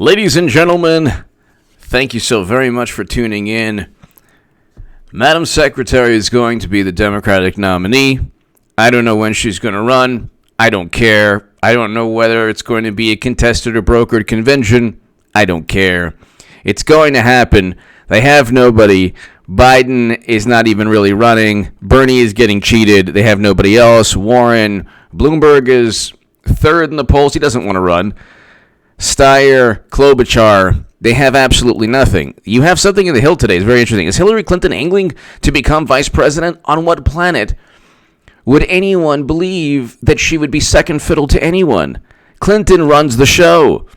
Ladies and gentlemen, thank you so very much for tuning in. Madam Secretary is going to be the Democratic nominee. I don't know when she's going to run. I don't care. I don't know whether it's going to be a contested or brokered convention. I don't care. It's going to happen. They have nobody. Biden is not even really running. Bernie is getting cheated. They have nobody else. Warren, Bloomberg is third in the polls. He doesn't want to run. Steyer, Klobuchar, they have absolutely nothing. You have something in the Hill today. It's very interesting. Is Hillary Clinton angling to become vice president? On what planet would anyone believe that she would be second fiddle to anyone? Clinton runs the show.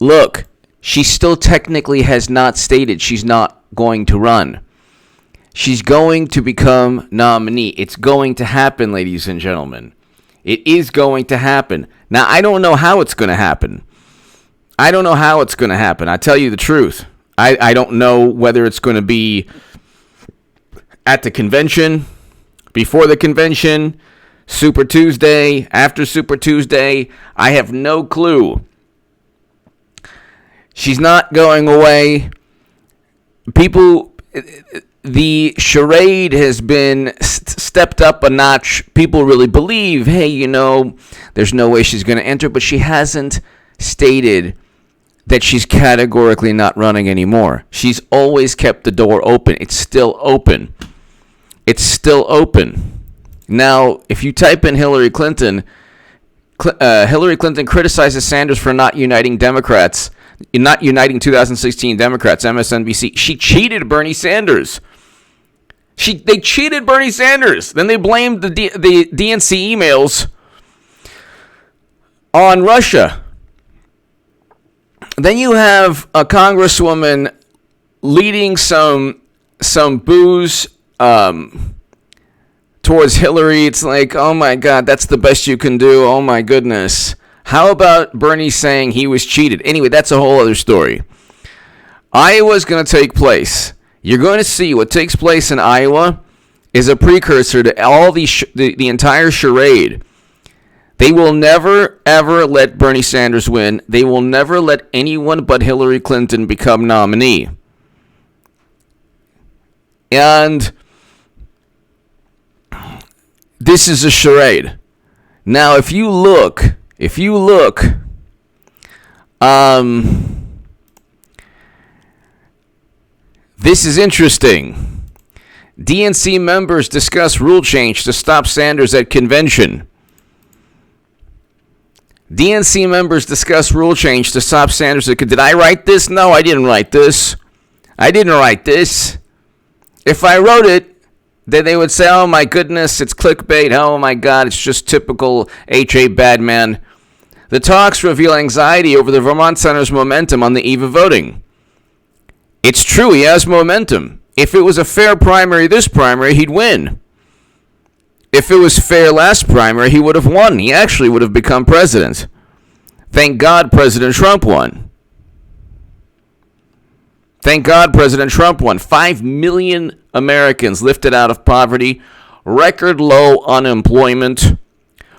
Look, she still technically has not stated she's not going to run. She's going to become nominee. It's going to happen, ladies and gentlemen. It is going to happen. Now, I don't know how it's going to happen. I tell you the truth. I don't know whether it's going to be at the convention, before the convention, Super Tuesday, after Super Tuesday. I have no clue. She's not going away. The charade has been stepped up a notch. People really believe, hey, there's no way she's going to enter, but she hasn't stated that she's categorically not running anymore. She's always kept the door open. It's still open. Now, if you type in Hillary Clinton criticizes Sanders for not uniting Democrats, not uniting 2016 Democrats, MSNBC. She cheated Bernie Sanders. They cheated Bernie Sanders. Then they blamed the DNC emails on Russia. Then you have a congresswoman leading some booze towards Hillary. It's like, oh my God, that's the best you can do. Oh my goodness. How about Bernie saying he was cheated? Anyway, that's a whole other story. Iowa's going to take place. You're going to see what takes place in Iowa is a precursor to all the entire charade. They will never, ever let Bernie Sanders win. They will never let anyone but Hillary Clinton become nominee. And this is a charade. Now, if you look, this is interesting. DNC members discuss rule change to stop Sanders at convention. DNC members discuss rule change to stop Sanders at convention. Did I write this? No, I didn't write this. If I wrote it, then they would say, oh my goodness, it's clickbait. Oh my God, it's just typical H.A. Badman. The talks reveal anxiety over the Vermont Senator's momentum on the eve of voting. It's true, he has momentum. If it was a fair primary this primary, he'd win. If it was fair last primary, he would have won. He actually would have become president. Thank God President Trump won. 5 million Americans lifted out of poverty. Record low unemployment.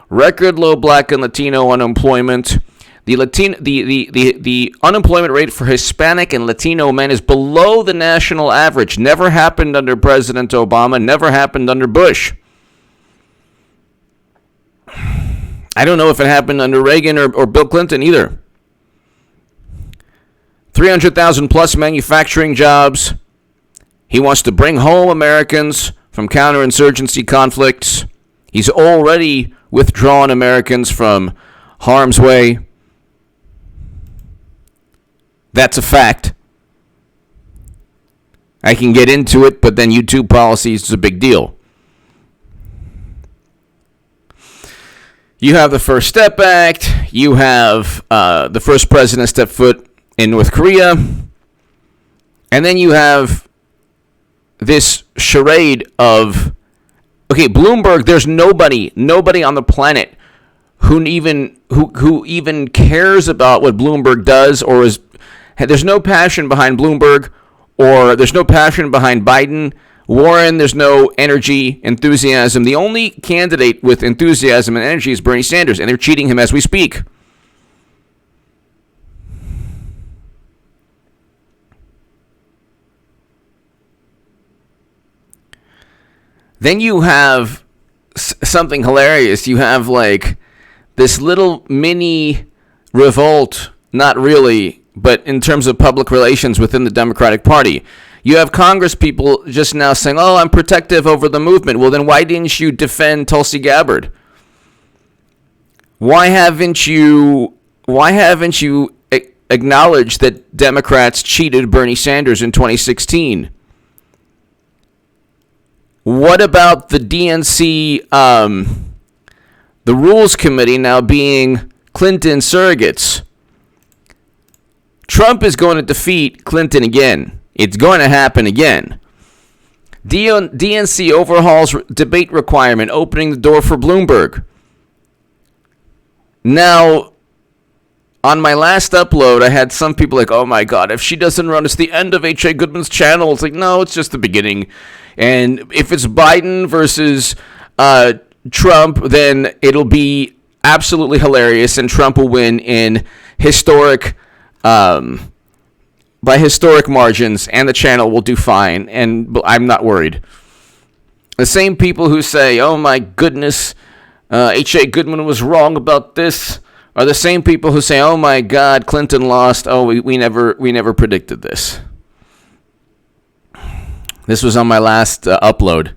Record low Black and Latino unemployment. The unemployment rate for Hispanic and Latino men is below the national average. Never happened under President Obama. Never happened under Bush. I don't know if it happened under Reagan or Bill Clinton either. 300,000 plus manufacturing jobs. He wants to bring home Americans from counterinsurgency conflicts. He's already withdrawn Americans from harm's way. That's a fact. I can get into it, but then YouTube policies is a big deal. You have the First Step Act. You have the first president step foot in North Korea. And then you have this charade of, okay, Bloomberg, there's nobody on the planet who even cares about what Bloomberg does, or there's no passion behind Bloomberg, or there's no passion behind Biden. Warren, there's no energy, enthusiasm. The only candidate with enthusiasm and energy is Bernie Sanders, and they're cheating him as we speak. Then you have something hilarious. You have like this little mini revolt, not really, but in terms of public relations within the Democratic Party. You have Congress people just now saying, oh, I'm protective over the movement. Well, then why didn't you defend Tulsi Gabbard? Why haven't you acknowledged that Democrats cheated Bernie Sanders in 2016? What about the DNC, the Rules Committee now being Clinton surrogates? Trump is going to defeat Clinton again. It's going to happen again. DNC overhauls debate requirement, opening the door for Bloomberg. Now, on my last upload, I had some people like, oh my God, if she doesn't run, it's the end of H.A. Goodman's channel. It's like, no, it's just the beginning. And if it's Biden versus Trump, then it'll be absolutely hilarious, and Trump will win in historic, by historic margins, and the channel will do fine, and I'm not worried. The same people who say, oh my goodness, H.A. Goodman was wrong about this, are the same people who say, oh my God, Clinton lost. Oh, we never predicted this. This was on my last upload.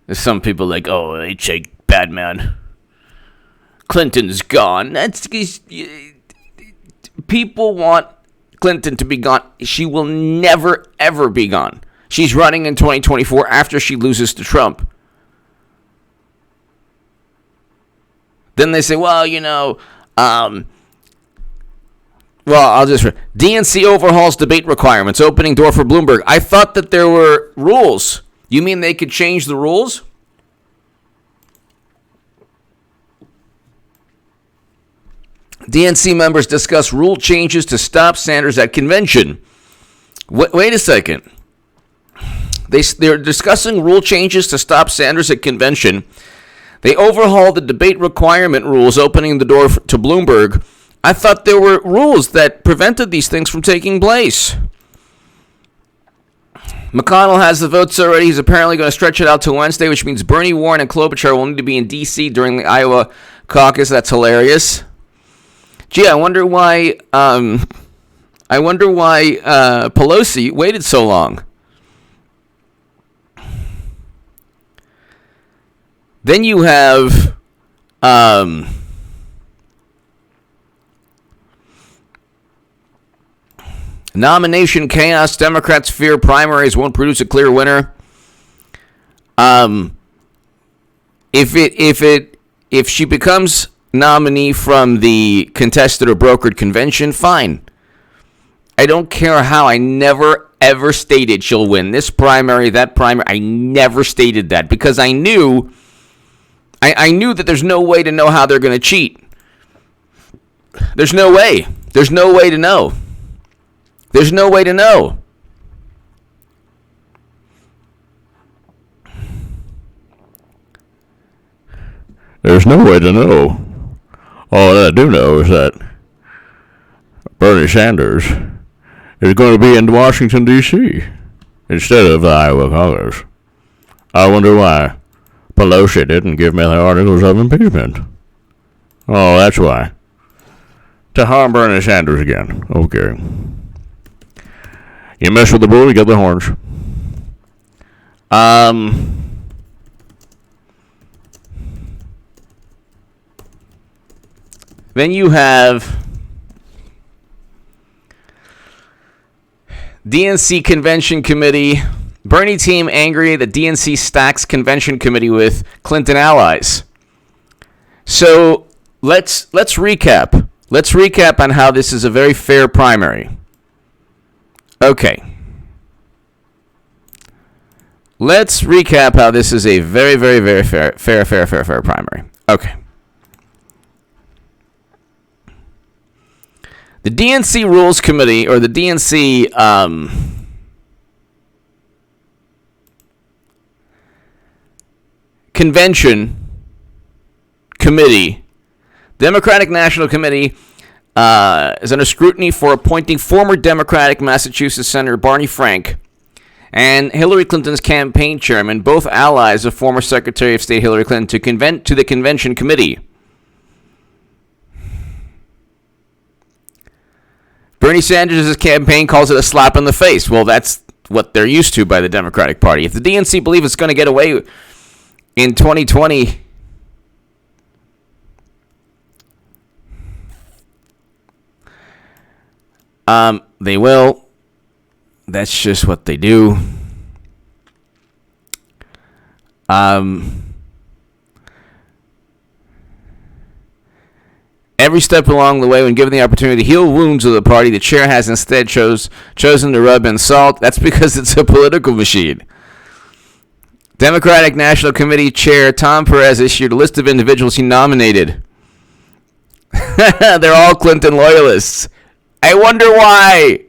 There's some people like, oh, H.A. bad man. Clinton's gone. People want Clinton to be gone. She will never, ever be gone. She's running in 2024 after she loses to Trump. Then they say, well, DNC overhauls debate requirements, opening door for Bloomberg. I thought that there were rules. You mean they could change the rules? DNC members discuss rule changes to stop Sanders at convention. Wait a second. They're discussing rule changes to stop Sanders at convention. They overhauled the debate requirement rules, opening the door to Bloomberg. I thought there were rules that prevented these things from taking place. McConnell has the votes already. He's apparently going to stretch it out to Wednesday, which means Bernie, Warren, and Klobuchar will need to be in D.C. during the Iowa caucus. That's hilarious. Gee, I wonder why Pelosi waited so long. Then you have nomination chaos. Democrats fear primaries won't produce a clear winner. If she becomes nominee from the contested or brokered convention, fine. I don't care how. I never ever stated she'll win this primary, that primary. I never stated that because I knew that there's no way to know how they're going to cheat. There's no way. There's no way to know. There's no way to know. There's no way to know. All that I do know is that Bernie Sanders is going to be in Washington, D.C. instead of the Iowa caucus. I wonder why Pelosi didn't give me the articles of impeachment. Oh, that's why. To harm Bernie Sanders again. Okay. You mess with the bull, you get the horns. Then you have DNC Convention Committee. Bernie team angry that DNC stacks convention committee with Clinton allies. So let's recap. Let's recap on how this is a very fair primary. Okay. Let's recap how this is a very, very, very fair primary. Okay. The DNC Rules Committee, or the DNC Convention Committee, Democratic National Committee, is under scrutiny for appointing former Democratic Massachusetts Senator Barney Frank and Hillary Clinton's campaign chairman, both allies of former Secretary of State Hillary Clinton, to the convention committee. Bernie Sanders' campaign calls it a slap in the face. Well, that's what they're used to by the Democratic Party. If the DNC believe it's going to get away in 2020, they will. That's just what they do. Every step along the way, when given the opportunity to heal wounds of the party, the chair has instead chosen to rub in salt. That's because it's a political machine. Democratic National Committee Chair Tom Perez issued a list of individuals he nominated. They're all Clinton loyalists. I wonder why.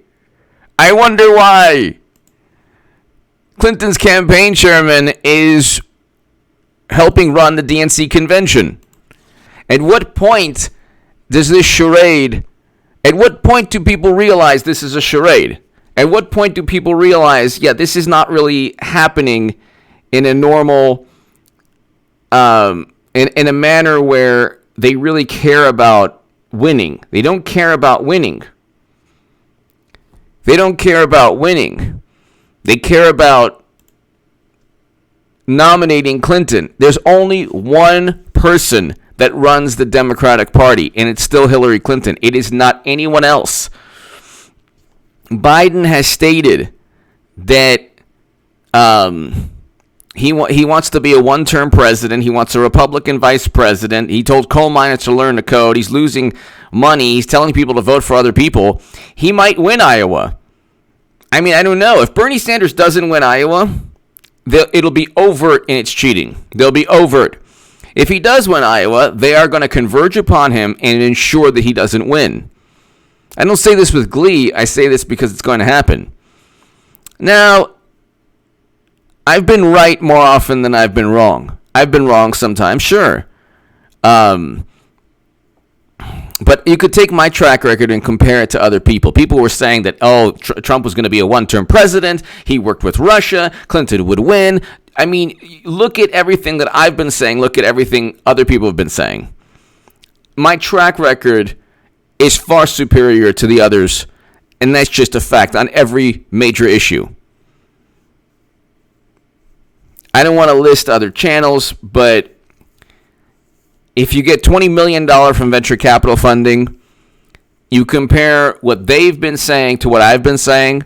Clinton's campaign chairman is helping run the DNC convention. At what point does this charade, at what point do people realize this is a charade? At what point do people realize, yeah, this is not really happening in a normal, in a manner where they really care about winning? They don't care about winning. They don't care about winning. They care about nominating Clinton. There's only one person that runs the Democratic Party, and it's still Hillary Clinton. It is not anyone else. Biden has stated that he wants to be a one-term president. He wants a Republican vice president. He told coal miners to learn the code. He's losing money. He's telling people to vote for other people. He might win Iowa. I mean, I don't know. If Bernie Sanders doesn't win Iowa, it'll be overt in its cheating. They'll be overt. If he does win Iowa, they are going to converge upon him and ensure that he doesn't win. I don't say this with glee. I say this because it's going to happen. Now, I've been right more often than I've been wrong. I've been wrong sometimes, sure. But you could take my track record and compare it to other people. People were saying that, Trump was going to be a one-term president. He worked with Russia. Clinton would win. I mean, look at everything that I've been saying. Look at everything other people have been saying. My track record is far superior to the others, and that's just a fact on every major issue. I don't want to list other channels, but if you get $20 million from venture capital funding, you compare what they've been saying to what I've been saying,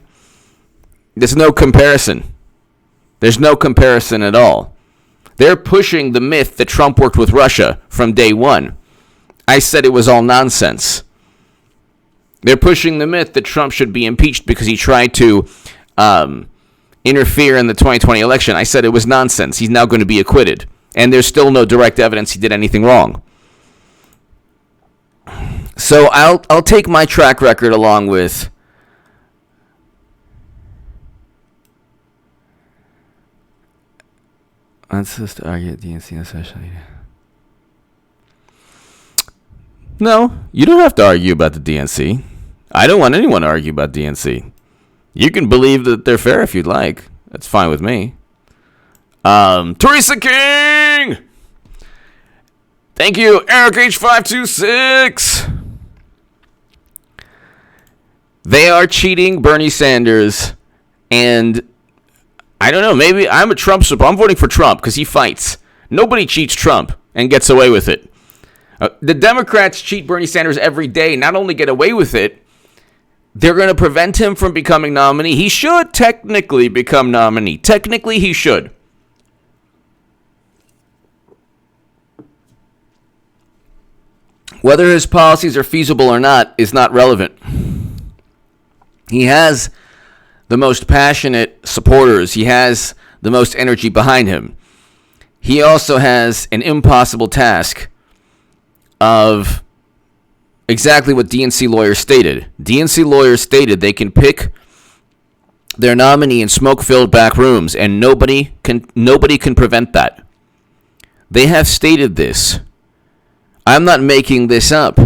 there's no comparison. There's no comparison at all. They're pushing the myth that Trump worked with Russia from day one. I said it was all nonsense. They're pushing the myth that Trump should be impeached because he tried to interfere in the 2020 election. I said it was nonsense. He's now going to be acquitted. And there's still no direct evidence he did anything wrong. So I'll take my track record along with let's just argue at DNC especially. No, you don't have to argue about the DNC. I don't want anyone to argue about DNC. You can believe that they're fair if you'd like. That's fine with me. Teresa King! Thank you, Eric H526. They are cheating Bernie Sanders, and I don't know, maybe I'm a Trump supporter. I'm voting for Trump because he fights. Nobody cheats Trump and gets away with it. The Democrats cheat Bernie Sanders every day, not only get away with it, they're going to prevent him from becoming nominee. He should technically become nominee. Technically, he should. Whether his policies are feasible or not is not relevant. He has the most passionate supporters. He has the most energy behind him. He also has an impossible task of exactly what DNC lawyers stated. DNC lawyers stated they can pick their nominee in smoke-filled back rooms, and nobody can prevent that. They have stated this. I'm not making this up.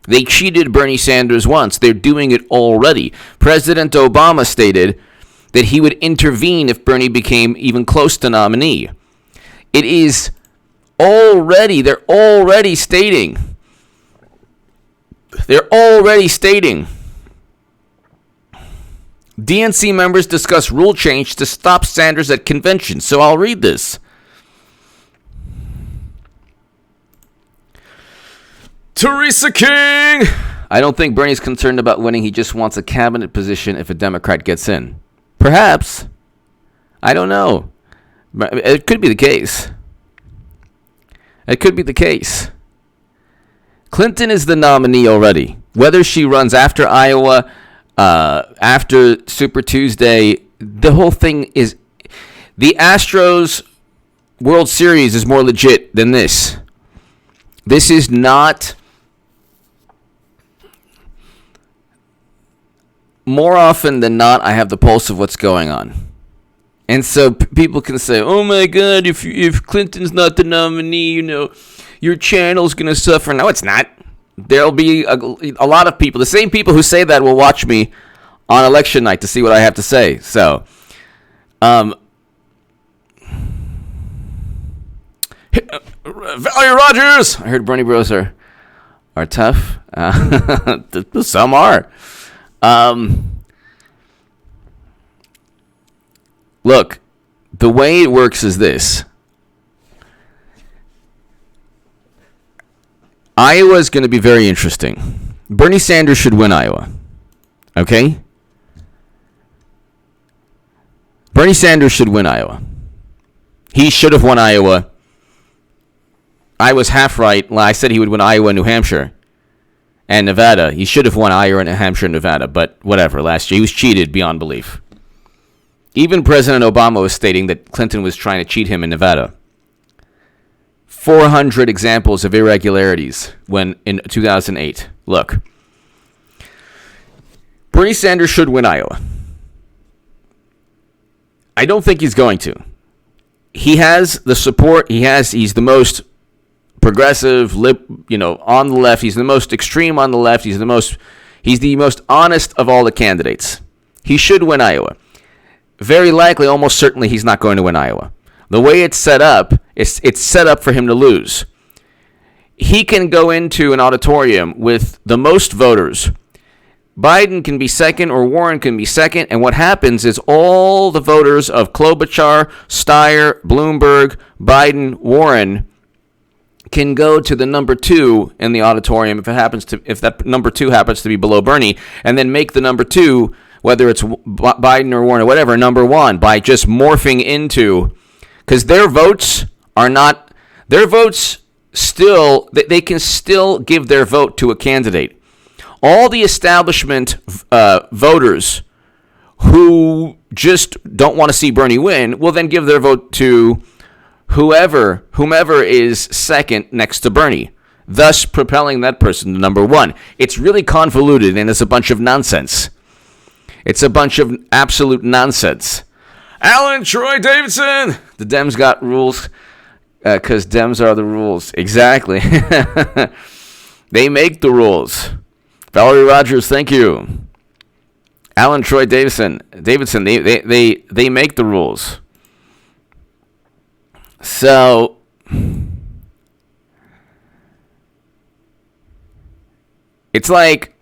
They cheated Bernie Sanders once. They're doing it already. President Obama stated that he would intervene if Bernie became even close to nominee. It is they're already stating DNC members discuss rule change to stop Sanders at convention. So I'll read this. Teresa King! I don't think Bernie's concerned about winning. He just wants a cabinet position if a Democrat gets in. Perhaps. I don't know. It could be the case. Clinton is the nominee already. Whether she runs after Iowa, after Super Tuesday, the whole thing is... The Astros World Series is more legit than this. This is not... More often than not, I have the pulse of what's going on. And so people can say, oh my God, if Clinton's not the nominee, your channel's going to suffer. No, it's not. There'll be a lot of people. The same people who say that will watch me on election night to see what I have to say. So, Valerie Rogers! I heard Bernie Bros are tough. Some are. Look, the way it works is this. Iowa is going to be very interesting. Bernie Sanders should win Iowa. Okay? Bernie Sanders should win Iowa. He should have won Iowa. I was half right. I said he would win Iowa and New Hampshire. And Nevada. He should have won Iowa, New Hampshire, and Nevada. But whatever, last year. He was cheated beyond belief. Even President Obama was stating that Clinton was trying to cheat him in Nevada. 400 examples of irregularities when in 2008. Look. Bernie Sanders should win Iowa. I don't think he's going to. He has the support. He's the most progressive, on the left. He's the most extreme on the left. He's the most honest of all the candidates. He should win Iowa. Very likely, almost certainly, he's not going to win Iowa. The way it's set up, it's set up for him to lose. He can go into an auditorium with the most voters. Biden can be second or Warren can be second, and what happens is all the voters of Klobuchar, Steyer, Bloomberg, Biden, Warren can go to the number 2 in the auditorium if that number 2 happens to be below Bernie, and then make the number 2, whether it's Biden or Warren or whatever, number 1 by just morphing into, because their votes still, they can still give their vote to a candidate. All the establishment voters who just don't want to see Bernie win will then give their vote to whomever is second next to Bernie, thus propelling that person to number 1. It's really convoluted, and it's a bunch of nonsense. It's a bunch of absolute nonsense. Alan Troy Davidson! The Dems got rules because Dems are the rules. Exactly. They make the rules. Valerie Rogers, thank you. Alan Troy Davidson, they make the rules. So, it's like,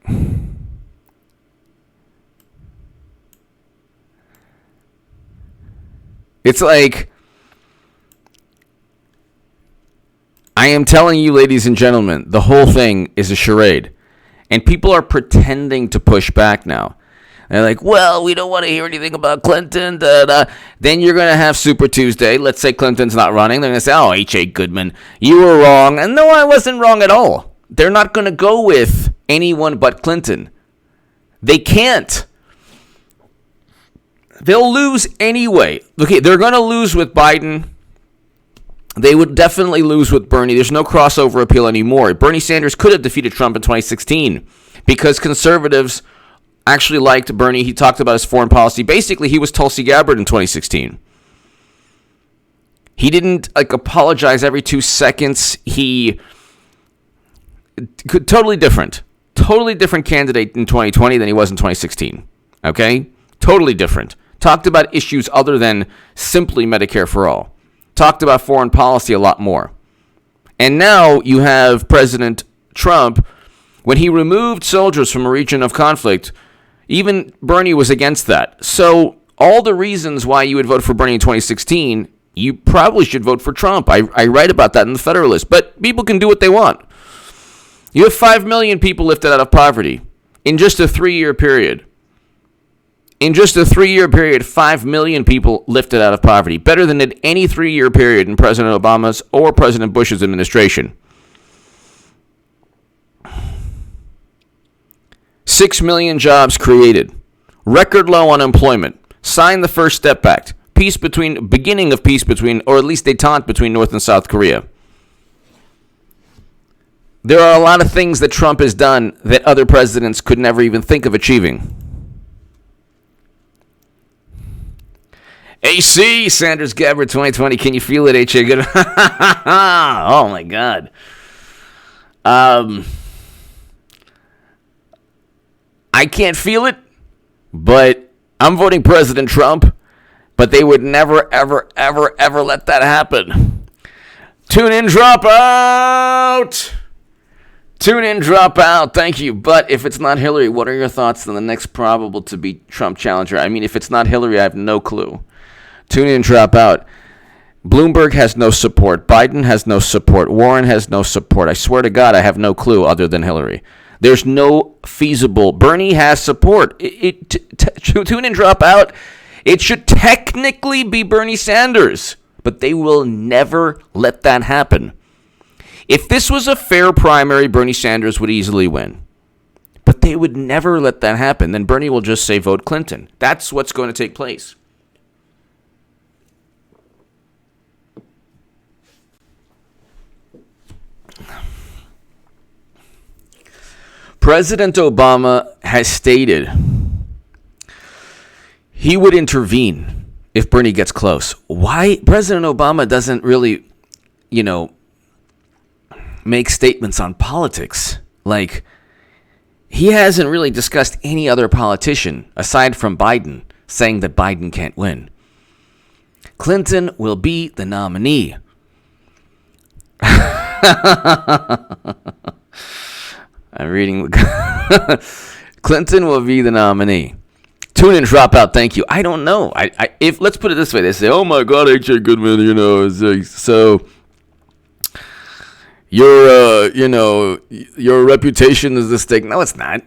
I am telling you, ladies and gentlemen, the whole thing is a charade. And people are pretending to push back now. They're like, well, we don't want to hear anything about Clinton. Then you're going to have Super Tuesday. Let's say Clinton's not running. They're going to say, oh, H.A. Goodman, you were wrong. And no, I wasn't wrong at all. They're not going to go with anyone but Clinton. They can't. They'll lose anyway. Okay, they're going to lose with Biden. They would definitely lose with Bernie. There's no crossover appeal anymore. Bernie Sanders could have defeated Trump in 2016 because conservatives actually liked Bernie. He talked about his foreign policy. Basically, he was Tulsi Gabbard in 2016. He didn't apologize every 2 seconds. He totally different candidate in 2020 than he was in 2016. Okay? Totally different. talked about issues other than simply Medicare for all, talked about foreign policy a lot more. And now you have President Trump, when he removed soldiers from a region of conflict, even Bernie was against that. So all the reasons why you would vote for Bernie in 2016, you probably should vote for Trump. I write about that in the Federalist. But people can do what they want. You have 5 million people lifted out of poverty in just a 3-year period. In just a 3-year period, 5 million people lifted out of poverty. Better than in any 3-year period in President Obama's or President Bush's administration. 6 million jobs created. Record low unemployment. Signed the First Step Act. Beginning of peace between, or at least détente between North and South Korea. There are a lot of things that Trump has done that other presidents could never even think of achieving. AC, Sanders Gabbard 2020. Can you feel it, HA? Good. Oh, my God. I can't feel it, but I'm voting President Trump, but they would never, ever, ever, ever let that happen. Tune in, drop out. Tune in, drop out. Thank you. But if it's not Hillary, what are your thoughts on the next probable to be Trump challenger? I mean, if it's not Hillary, I have no clue. Tune in, drop out. Bloomberg has no support. Biden has no support. Warren has no support. I swear to God, I have no clue other than Hillary. There's no feasible. Bernie has support. Tune in, drop out. It should technically be Bernie Sanders, but they will never let that happen. If this was a fair primary, Bernie Sanders would easily win. But they would never let that happen. Then Bernie will just say, vote Clinton. That's what's going to take place. President Obama has stated he would intervene if Bernie gets close. Why President Obama doesn't really, make statements on politics? Like, he hasn't really discussed any other politician aside from Biden saying that Biden can't win. Clinton will be the nominee. I'm reading. Clinton will be the nominee. Tune in, drop out. Thank you. I don't know. If let's put it this way, they say, "Oh my God, H.A. Goodman, so your reputation is at stake." No, it's not.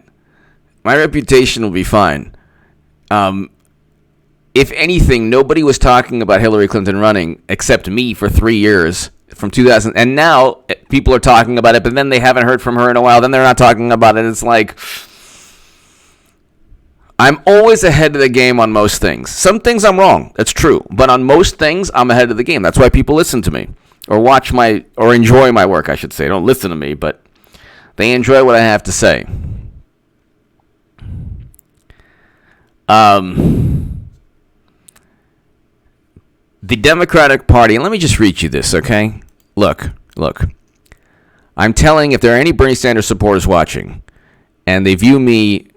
My reputation will be fine. If anything, nobody was talking about Hillary Clinton running except me for 3 years. From 2000, and now people are talking about it, but then they haven't heard from her in a while. Then they're not talking about it. It's like, I'm always ahead of the game on most things. Some things I'm wrong. That's true. But on most things, I'm ahead of the game. That's why people listen to me or or enjoy my work, I should say. Don't listen to me, but they enjoy what I have to say. The Democratic Party, and let me just read you this, okay? Look. I'm telling, if there are any Bernie Sanders supporters watching, and they view me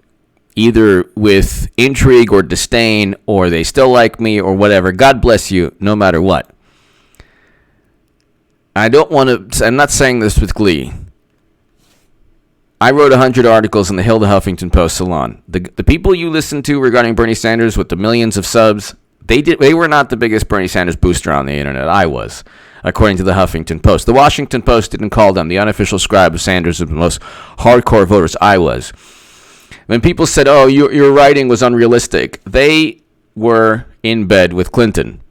either with intrigue or disdain, or they still like me or whatever, God bless you, no matter what. I'm not saying this with glee. I wrote 100 articles in the Hill to Huffington Post Salon. The people you listen to regarding Bernie Sanders with the millions of subs, They were not the biggest Bernie Sanders booster on the internet. I was, according to the Huffington Post. The Washington Post didn't call them the unofficial scribe of Sanders of the most hardcore voters. I was. When people said, "Oh, your writing was unrealistic," they were in bed with Clinton.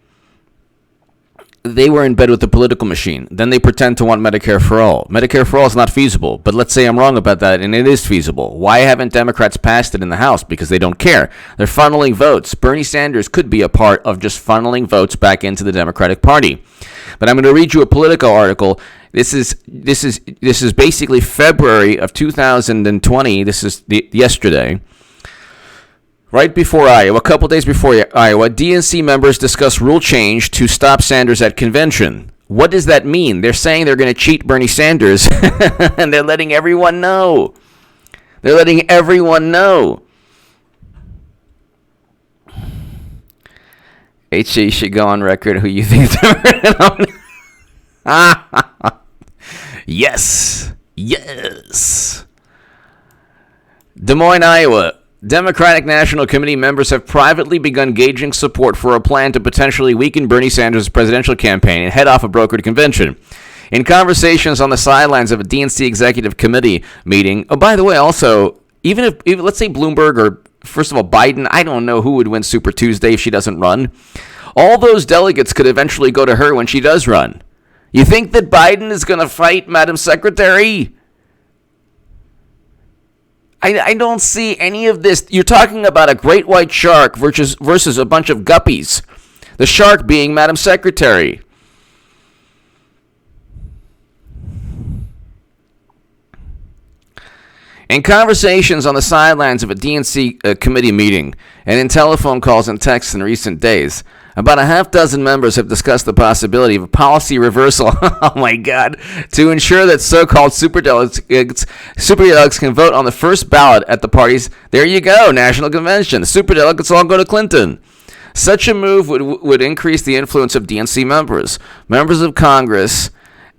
They were in bed with the political machine. Then they pretend to want Medicare for all. Medicare for all is not feasible, but let's say I'm wrong about that, and it is feasible. Why haven't Democrats passed it in the House? Because they don't care. They're funneling votes. Bernie Sanders could be a part of just funneling votes back into the Democratic Party. But I'm going to read you a Politico article. This is basically February of 2020. This is yesterday. Right before Iowa, a couple days before Iowa, DNC members discuss rule change to stop Sanders at convention. What does that mean? They're saying they're going to cheat Bernie Sanders, and they're letting everyone know. HC should go on record who you think Yes. Des Moines, Iowa. Democratic National Committee members have privately begun gauging support for a plan to potentially weaken Bernie Sanders' presidential campaign and head off a brokered convention. In conversations on the sidelines of a DNC executive committee meeting, oh, by the way, also, even if let's say Bloomberg or, first of all, Biden, I don't know who would win Super Tuesday if she doesn't run. All those delegates could eventually go to her when she does run. You think that Biden is going to fight Madam Secretary? I don't see any of this. You're talking about a great white shark versus a bunch of guppies. The shark being Madam Secretary. In conversations on the sidelines of a DNC committee meeting and in telephone calls and texts in recent days, about a half dozen members have discussed the possibility of a policy reversal, oh my God, to ensure that so-called superdelegates can vote on the first ballot at the party's, there you go, national convention. The superdelegates all go to Clinton. Such a move would increase the influence of DNC members of Congress,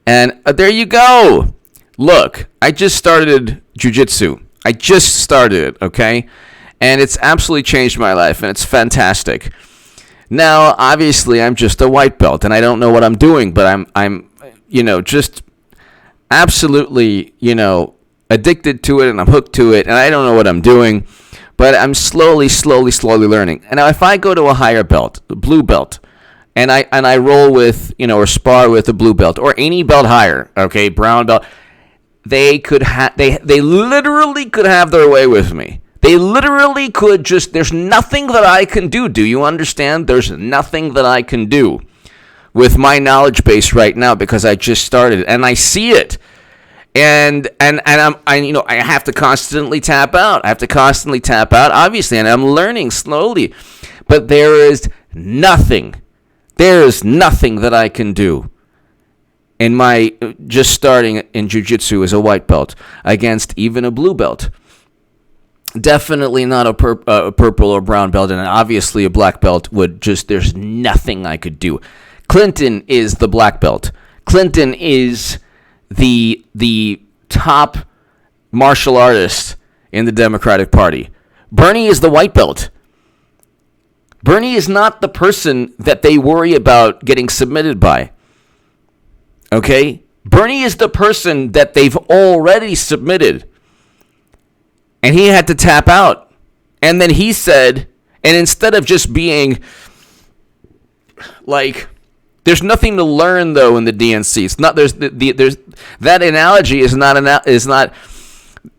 and there you go. Look, I just started jiu-jitsu. I just started it, okay? And it's absolutely changed my life, and it's fantastic. Now, obviously, I'm just a white belt, and I don't know what I'm doing, but I'm just absolutely, addicted to it, and I'm hooked to it, and I don't know what I'm doing, but I'm slowly learning. And now, if I go to a higher belt, the blue belt, and I roll with, or spar with a blue belt, or any belt higher, okay, brown belt, they literally could have their way with me. They literally could just, there's nothing that I can do. Do you understand? There's nothing that I can do with my knowledge base right now because I just started and I see it. And I have to constantly tap out. Obviously, and I'm learning slowly. But there is nothing that I can do in my just starting in jiu-jitsu as a white belt against even a blue belt. Definitely not a purple or brown belt, and obviously a black belt would just, there's nothing I could do. Clinton is the black belt. Clinton is the top martial artist in the Democratic Party. Bernie is the white belt. Bernie is not the person that they worry about getting submitted by. Okay? Bernie is the person that they've already submitted. And he had to tap out. And then he said, and instead of just being like, there's nothing to learn though in the DNC. It's not, there's that analogy is not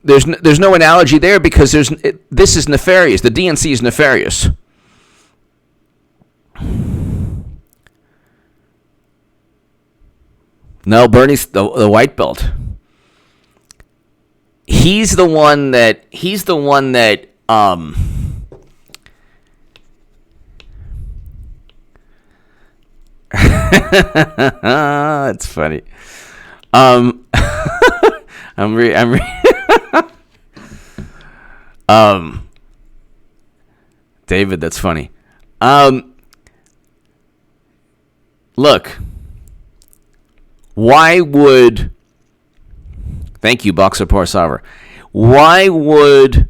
there's no analogy there because this is nefarious. The DNC is nefarious. No, Bernie's the white belt. He's the one that it's funny. David, that's funny. Look, why would, thank you, Boxer Parsaver, why would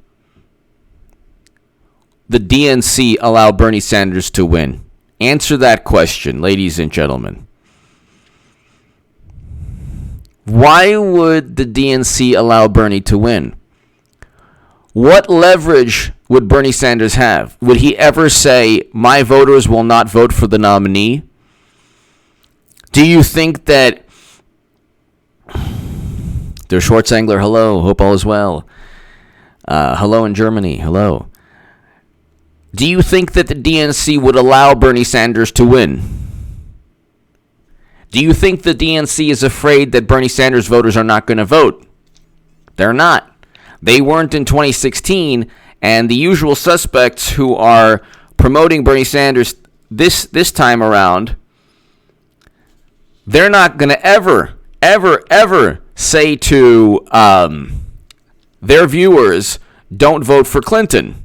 the DNC allow Bernie Sanders to win? Answer that question, ladies and gentlemen. Why would the DNC allow Bernie to win? What leverage would Bernie Sanders have? Would he ever say, my voters will not vote for the nominee? Do you think that... Der Schwarzangler, hello. Hope all is well. Hello in Germany. Hello. Do you think that the DNC would allow Bernie Sanders to win? Do you think the DNC is afraid that Bernie Sanders voters are not going to vote? They're not. They weren't in 2016, and the usual suspects who are promoting Bernie Sanders this time around, they're not going to ever say to their viewers, don't vote for Clinton.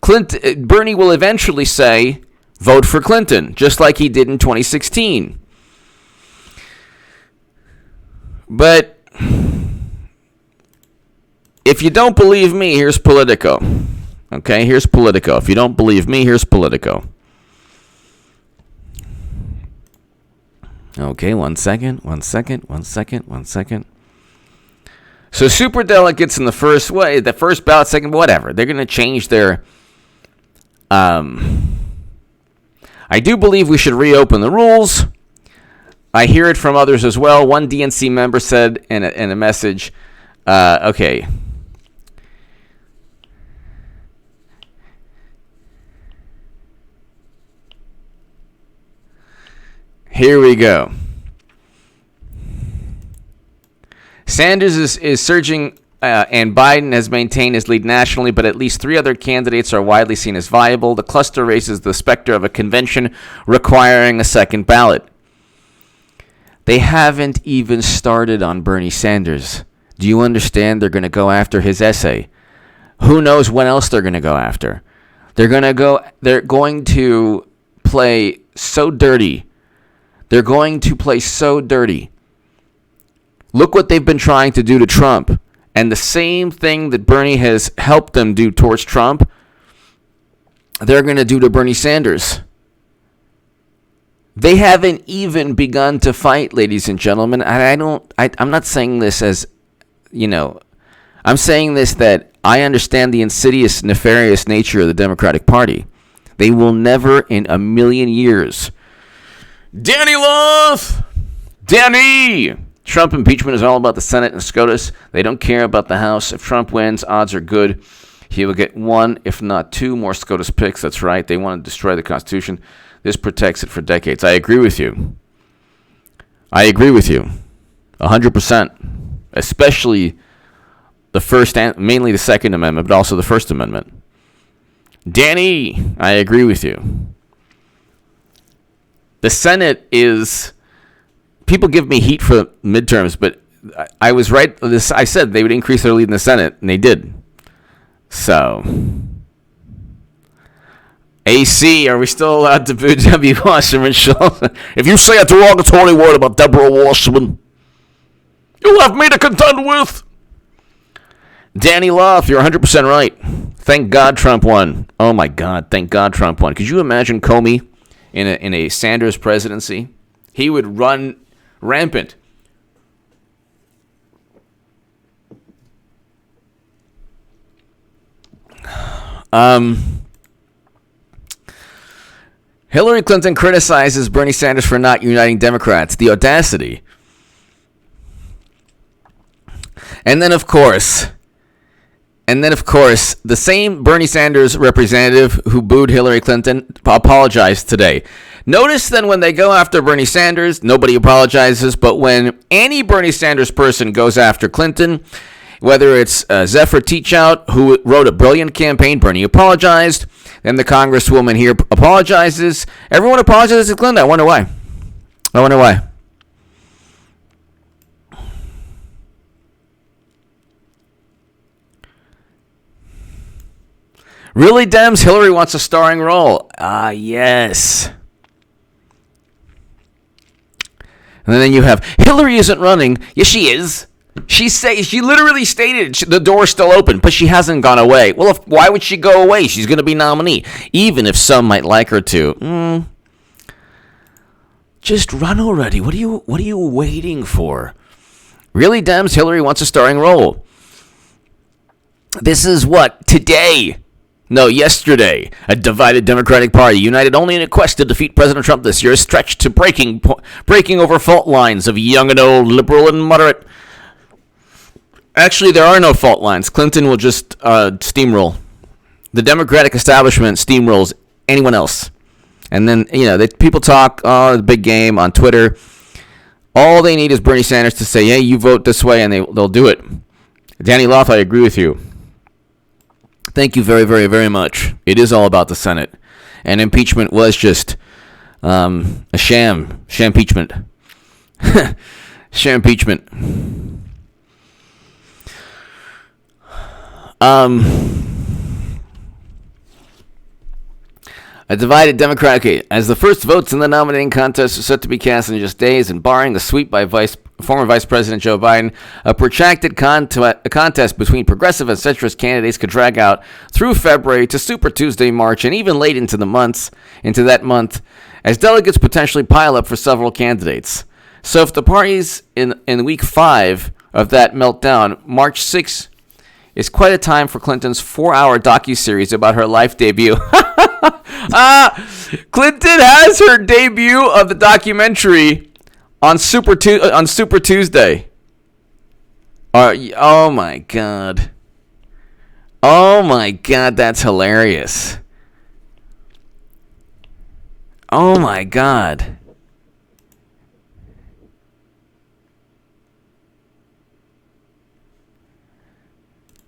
Bernie will eventually say, vote for Clinton, just like he did in 2016. But if you don't believe me, here's Politico. Okay, here's Politico. If you don't believe me, here's Politico. Okay, one second. So superdelegates in the first ballot, second, whatever. They're going to change their... I do believe we should reopen the rules. I hear it from others as well. One DNC member said in a message, okay. Here we go. Sanders is surging, and Biden has maintained his lead nationally, but at least 3 other candidates are widely seen as viable. The cluster raises the specter of a convention requiring a second ballot. They haven't even started on Bernie Sanders. Do you understand? They're going to go after his essay. Who knows what else they're going to go after? They're going to play so dirty. They're going to play so dirty. Look what they've been trying to do to Trump. And the same thing that Bernie has helped them do towards Trump, they're going to do to Bernie Sanders. They haven't even begun to fight, ladies and gentlemen. I'm not saying this as, I'm saying this that I understand the insidious, nefarious nature of the Democratic Party. They will never in a million years. Danny Love! Danny! Trump impeachment is all about the Senate and SCOTUS. They don't care about the House. If Trump wins, odds are good he will get 1, if not 2 more SCOTUS picks. That's right. They want to destroy the Constitution. This protects it for decades. I agree with you. 100%. Especially the first and mainly the Second Amendment, but also the First Amendment. Danny, I agree with you. The Senate is... People give me heat for midterms, but I was right. I said they would increase their lead in the Senate, and they did. So... AC, are we still allowed to boo W. Wasserman Schultz? If you say a derogatory word about Deborah Wasserman, you'll have me to contend with. Danny Love, you're 100% right. Thank God Trump won. Oh my God, thank God Trump won. Could you imagine Comey in a Sanders presidency? He would run rampant. Hillary Clinton criticizes Bernie Sanders for not uniting Democrats. The audacity. And then, of course, the same Bernie Sanders representative who booed Hillary Clinton apologized today. Notice then when they go after Bernie Sanders, nobody apologizes, but when any Bernie Sanders person goes after Clinton, whether it's Zephyr Teachout, who wrote a brilliant campaign, Bernie apologized. Then the Congresswoman here apologizes. Everyone apologizes to Clinton. I wonder why. Really, Dems? Hillary wants a starring role. Yes. And then you have, Hillary isn't running. Yes, she is. She literally stated the door's still open, but she hasn't gone away. Well, why would she go away? She's going to be nominee, even if some might like her to. Just run already. What are you waiting for? Really, Dems? Hillary wants a starring role. This is what? Today. No, yesterday. A divided Democratic Party, united only in a quest to defeat President Trump this year, stretched to breaking over fault lines of young and old, liberal and moderate. Actually, there are no fault lines. Clinton will just steamroll. The Democratic establishment steamrolls anyone else. And then, people talk, the big game on Twitter. All they need is Bernie Sanders to say, hey, you vote this way, and they'll do it. Danny Loft, I agree with you. Thank you very, very, very much. It is all about the Senate. And impeachment was just a sham. Sham-peachment. Sham-peachment. A divided Democrat. Okay, as the first votes in the nominating contest are set to be cast in just days, and barring the sweep by former Vice President Joe Biden, a protracted contest between progressive and centrist candidates could drag out through February to Super Tuesday, March, and even late into that month, as delegates potentially pile up for several candidates. So if the parties in week 5 of that meltdown, March 6th, is quite a time for Clinton's 4-hour docuseries about her life debut. Clinton has her debut of the documentary on Super Tuesday. Oh my God. Oh my God, that's hilarious. Oh my God.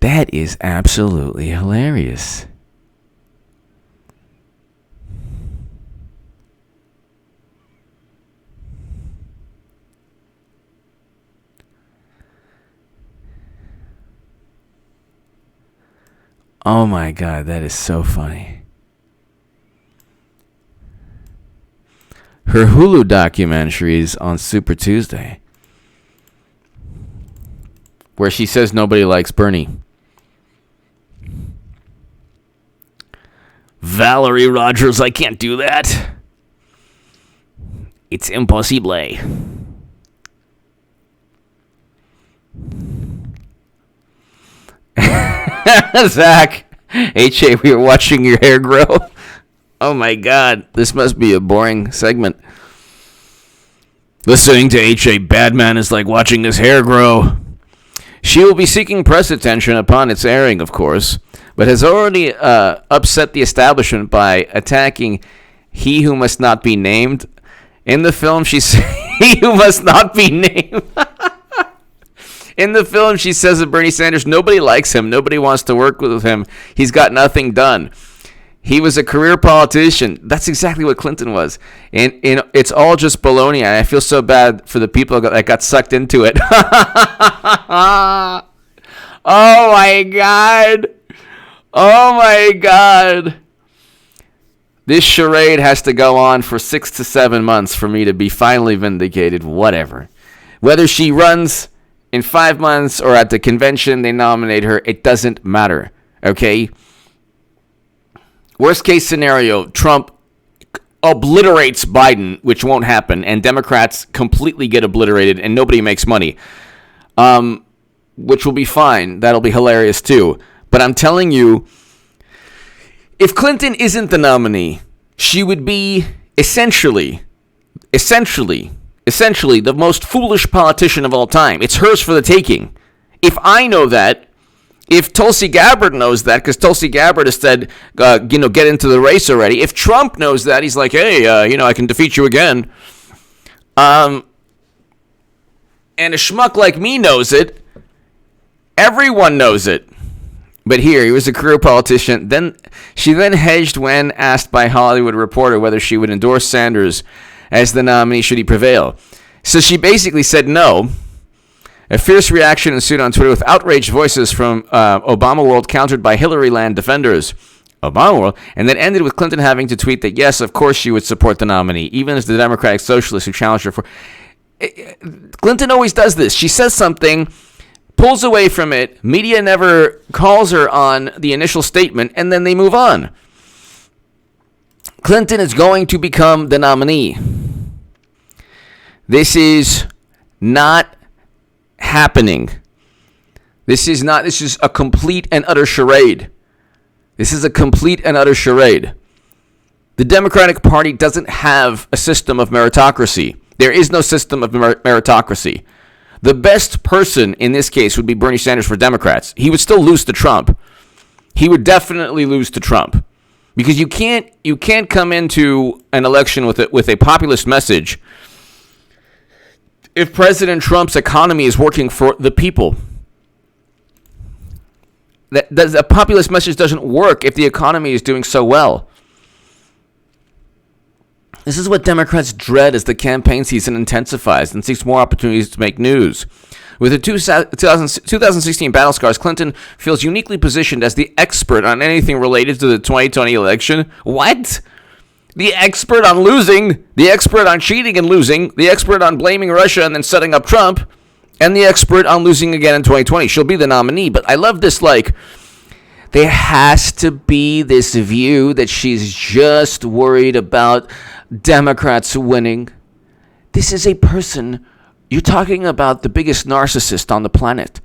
That is absolutely hilarious. Oh my God, that is so funny. Her Hulu documentaries on Super Tuesday, where she says nobody likes Bernie. Valerie Rogers, I can't do that. It's impossible. Zach, HA, we were watching your hair grow. Oh my God, this must be a boring segment. Listening to HA Badman is like watching his hair grow. She will be seeking press attention upon its airing, of course, but has already upset the establishment by attacking He Who Must Not Be Named. In the film, she says, He Who Must Not Be Named. In the film, she says of Bernie Sanders, nobody likes him. Nobody wants to work with him. He's got nothing done. He was a career politician. That's exactly what Clinton was. And it's all just baloney. I feel so bad for the people that got sucked into it. Oh, my God. Oh, my God. This charade has to go on for 6 to 7 months for me to be finally vindicated. Whatever. Whether she runs in 5 months or at the convention they nominate her, it doesn't matter. Okay? Worst case scenario, Trump obliterates Biden, which won't happen, and Democrats completely get obliterated and nobody makes money, which will be fine. That'll be hilarious too. But I'm telling you, if Clinton isn't the nominee, she would be essentially the most foolish politician of all time. It's hers for the taking. If I know that, if Tulsi Gabbard knows that, because Tulsi Gabbard has said, get into the race already. If Trump knows that, he's like, hey, I can defeat you again. And a schmuck like me knows it. Everyone knows it. But here, he was a career politician. She hedged when asked by Hollywood Reporter whether she would endorse Sanders as the nominee should he prevail. So she basically said no. A fierce reaction ensued on Twitter with outraged voices from Obama World countered by Hillary Land defenders. Obama World, and then ended with Clinton having to tweet that, yes, of course she would support the nominee, even as the Democratic Socialists who challenged her for... Clinton always does this. She says something, pulls away from it, media never calls her on the initial statement, and then they move on. Clinton is going to become the nominee. This is not happening. This is a complete and utter charade. This is a complete and utter charade. The Democratic Party doesn't have a system of meritocracy. There is no system of meritocracy. The best person in this case would be Bernie Sanders for Democrats. He would still lose to Trump. He would definitely lose to Trump. Because you can't come into an election with a populist message if President Trump's economy is working for the people. A populist message doesn't work if the economy is doing so well. This is what Democrats dread as the campaign season intensifies and seeks more opportunities to make news. With the 2016 battle scars, Clinton feels uniquely positioned as the expert on anything related to the 2020 election. What? The expert on losing, the expert on cheating and losing, the expert on blaming Russia and then setting up Trump, and the expert on losing again in 2020. She'll be the nominee. But I love this, like, there has to be this view that she's just worried about Democrats winning. This is a person, you're talking about the biggest narcissist on the planet.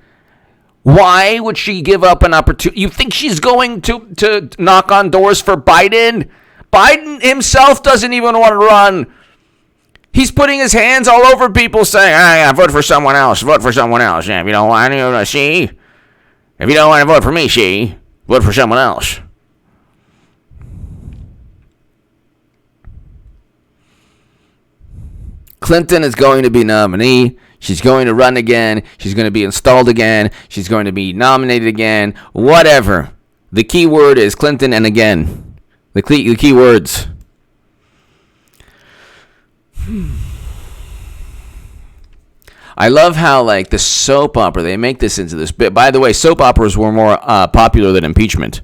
Why would she give up an opportunity? You think she's going to knock on doors for Biden? Biden himself doesn't even want to run. He's putting his hands all over people saying, vote for someone else. Vote for someone else. Yeah, if you don't want to, she. If you don't want to vote for me, she. Vote for someone else. Clinton is going to be nominee. She's going to run again. She's going to be installed again. She's going to be nominated again. Whatever. The key word is Clinton and again. The key words. I love how, like, the soap opera, they make this into this bit. By the way, soap operas were more popular than impeachment,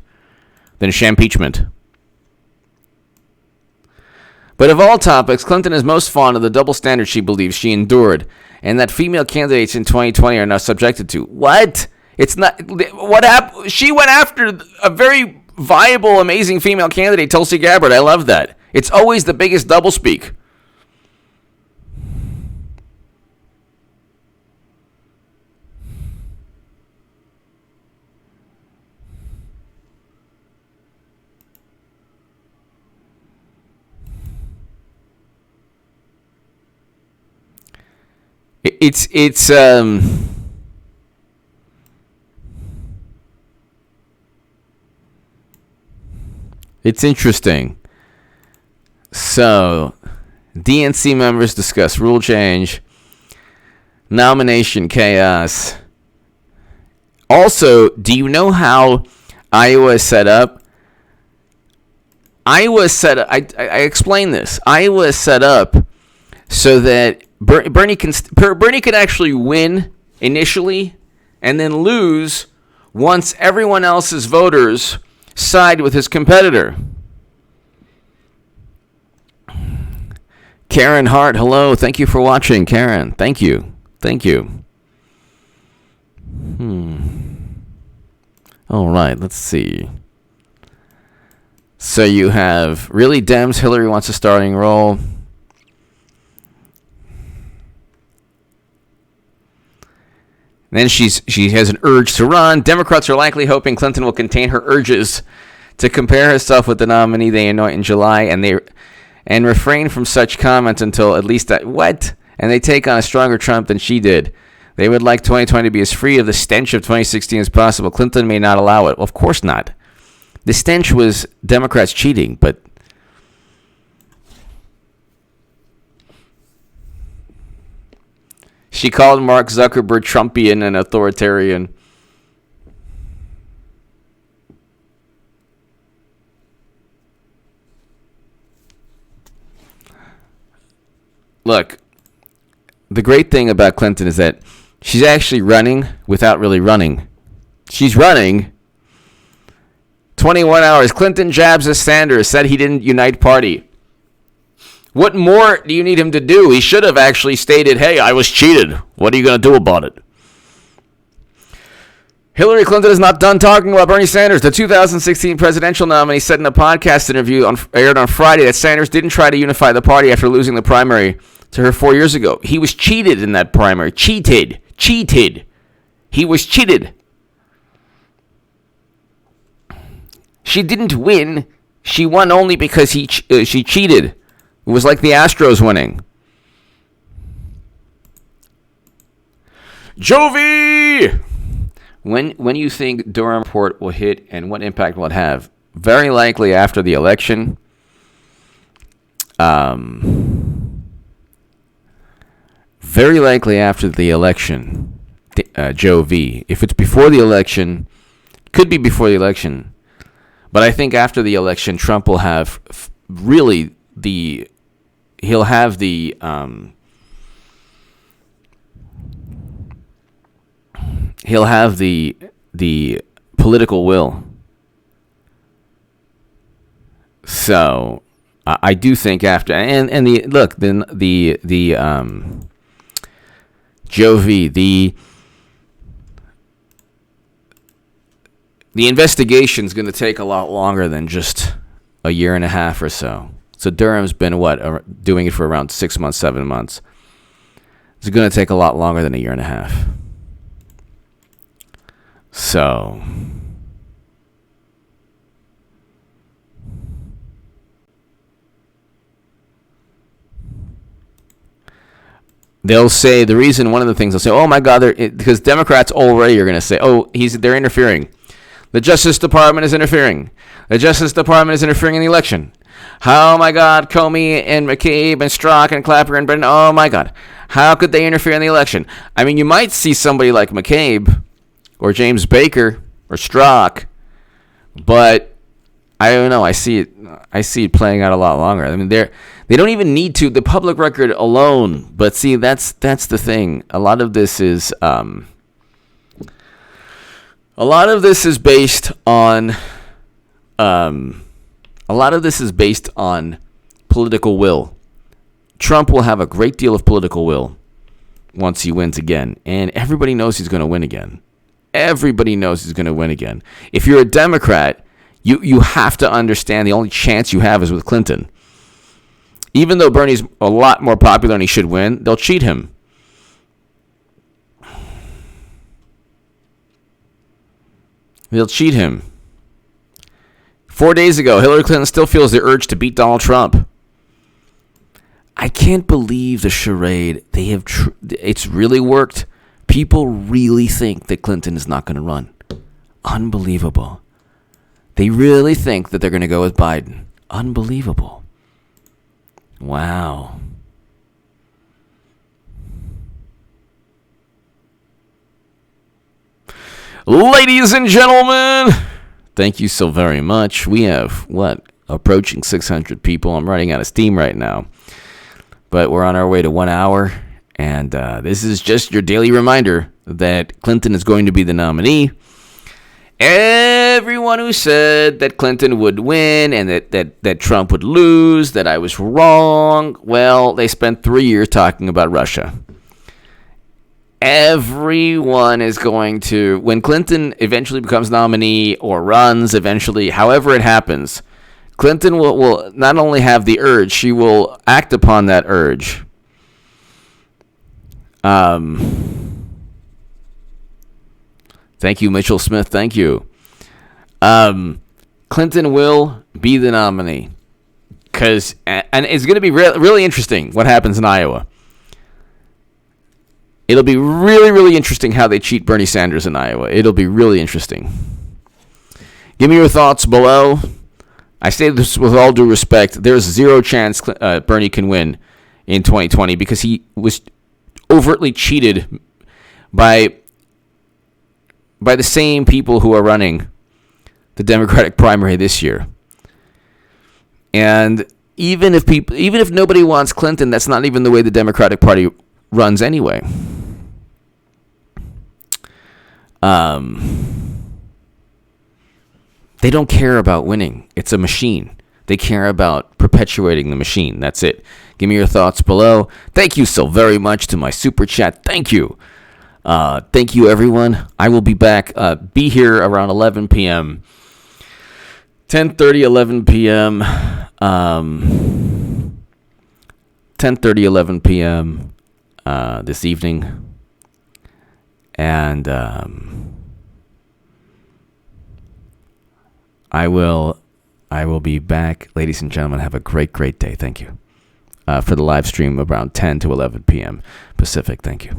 than shampeachment. But of all topics, Clinton is most fond of the double standard she believes she endured, and that female candidates in 2020 are now subjected to. What? It's not. What happened? She went after a very viable, amazing female candidate, Tulsi Gabbard. I love that. It's always the biggest doublespeak. It's interesting. So, DNC members discuss rule change, nomination chaos. Also, do you know how Iowa is set up? I explained this. Iowa is set up so that Bernie can actually win initially and then lose once everyone else's voters side with his competitor. Karen Hart, hello. Thank you for watching, Karen. Thank you. All right, let's see. So you have really Dems. Hillary wants a starting role. Then she has an urge to run. Democrats are likely hoping Clinton will contain her urges to compare herself with the nominee they anoint in July, and refrain from such comments until at least that what? And they take on a stronger Trump than she did. They would like 2020 to be as free of the stench of 2016 as possible. Clinton may not allow it. Well, of course not. The stench was Democrats cheating, but she called Mark Zuckerberg Trumpian and authoritarian. Look, the great thing about Clinton is that she's actually running without really running. She's running. 21 hours. Clinton jabs at Sanders, said he didn't unite party. What more do you need him to do? He should have actually stated, hey, I was cheated. What are you going to do about it? Hillary Clinton is not done talking about Bernie Sanders. The 2016 presidential nominee said in a podcast interview aired on Friday that Sanders didn't try to unify the party after losing the primary to her 4 years ago. He was cheated in that primary. Cheated. He was cheated. She didn't win. She won only because she cheated. It was like the Astros winning. Jovi! When you think Durham report will hit and what impact will it have? Very likely after the election. Very likely after the election, Joe V. If it's before the election, could be before the election. But I think after the election, Trump will have really he'll have the political will. So I do think after and the look the Jovi the investigation is going to take a lot longer than just a year and a half or so. So Durham's been doing it for around 6 months, 7 months. It's going to take a lot longer than a year and a half. So they'll say one of the things they'll say, oh my God, because Democrats already are going to say, oh, they're interfering. The Justice Department is interfering. The Justice Department is interfering in the election. Oh my God, Comey and McCabe and Strzok and Clapper and Brennan. Oh my God, how could they interfere in the election? I mean, you might see somebody like McCabe or James Baker or Strzok, but I don't know. I see it playing out a lot longer. I mean, they don't even need to. The public record alone. But see, that's the thing. A lot of this is based on political will. Trump will have a great deal of political will once he wins again, and everybody knows he's going to win again. Everybody knows he's going to win again. If you're a Democrat, you have to understand the only chance you have is with Clinton. Even though Bernie's a lot more popular and he should win, they'll cheat him. They'll cheat him. 4 days ago, Hillary Clinton still feels the urge to beat Donald Trump. I can't believe the charade. It's really worked. People really think that Clinton is not going to run. Unbelievable. They really think that they're going to go with Biden. Unbelievable. Wow. Ladies and gentlemen, thank you so very much. We have, approaching 600 people. I'm running out of steam right now. But we're on our way to 1 hour. And this is just your daily reminder that Clinton is going to be the nominee. Everyone who said that Clinton would win and that Trump would lose, that I was wrong, well, they spent 3 years talking about Russia. Everyone is going to, when Clinton eventually becomes nominee or runs eventually, however it happens, Clinton will not only have the urge, she will act upon that urge. Thank you, Mitchell Smith. Thank you. Clinton will be the nominee. And it's going to be really interesting what happens in Iowa. It'll be really, really interesting how they cheat Bernie Sanders in Iowa. It'll be really interesting. Give me your thoughts below. I say this with all due respect. There's zero chance Bernie can win in 2020 because he was overtly cheated by the same people who are running the Democratic primary this year. And even if nobody wants Clinton, that's not even the way the Democratic Party runs anyway. They don't care about winning. It's a machine. They care about perpetuating the machine. That's it. Give me your thoughts below. Thank you so very much to my super chat. Thank you. Thank you, everyone. I will be back. Be here around 11 p.m. 10:30, 11 p.m. 10:30, 11 p.m. This evening. And I will be back. Ladies and gentlemen, have a great, great day. Thank you. For the live stream around 10 to 11 p.m. Pacific. Thank you.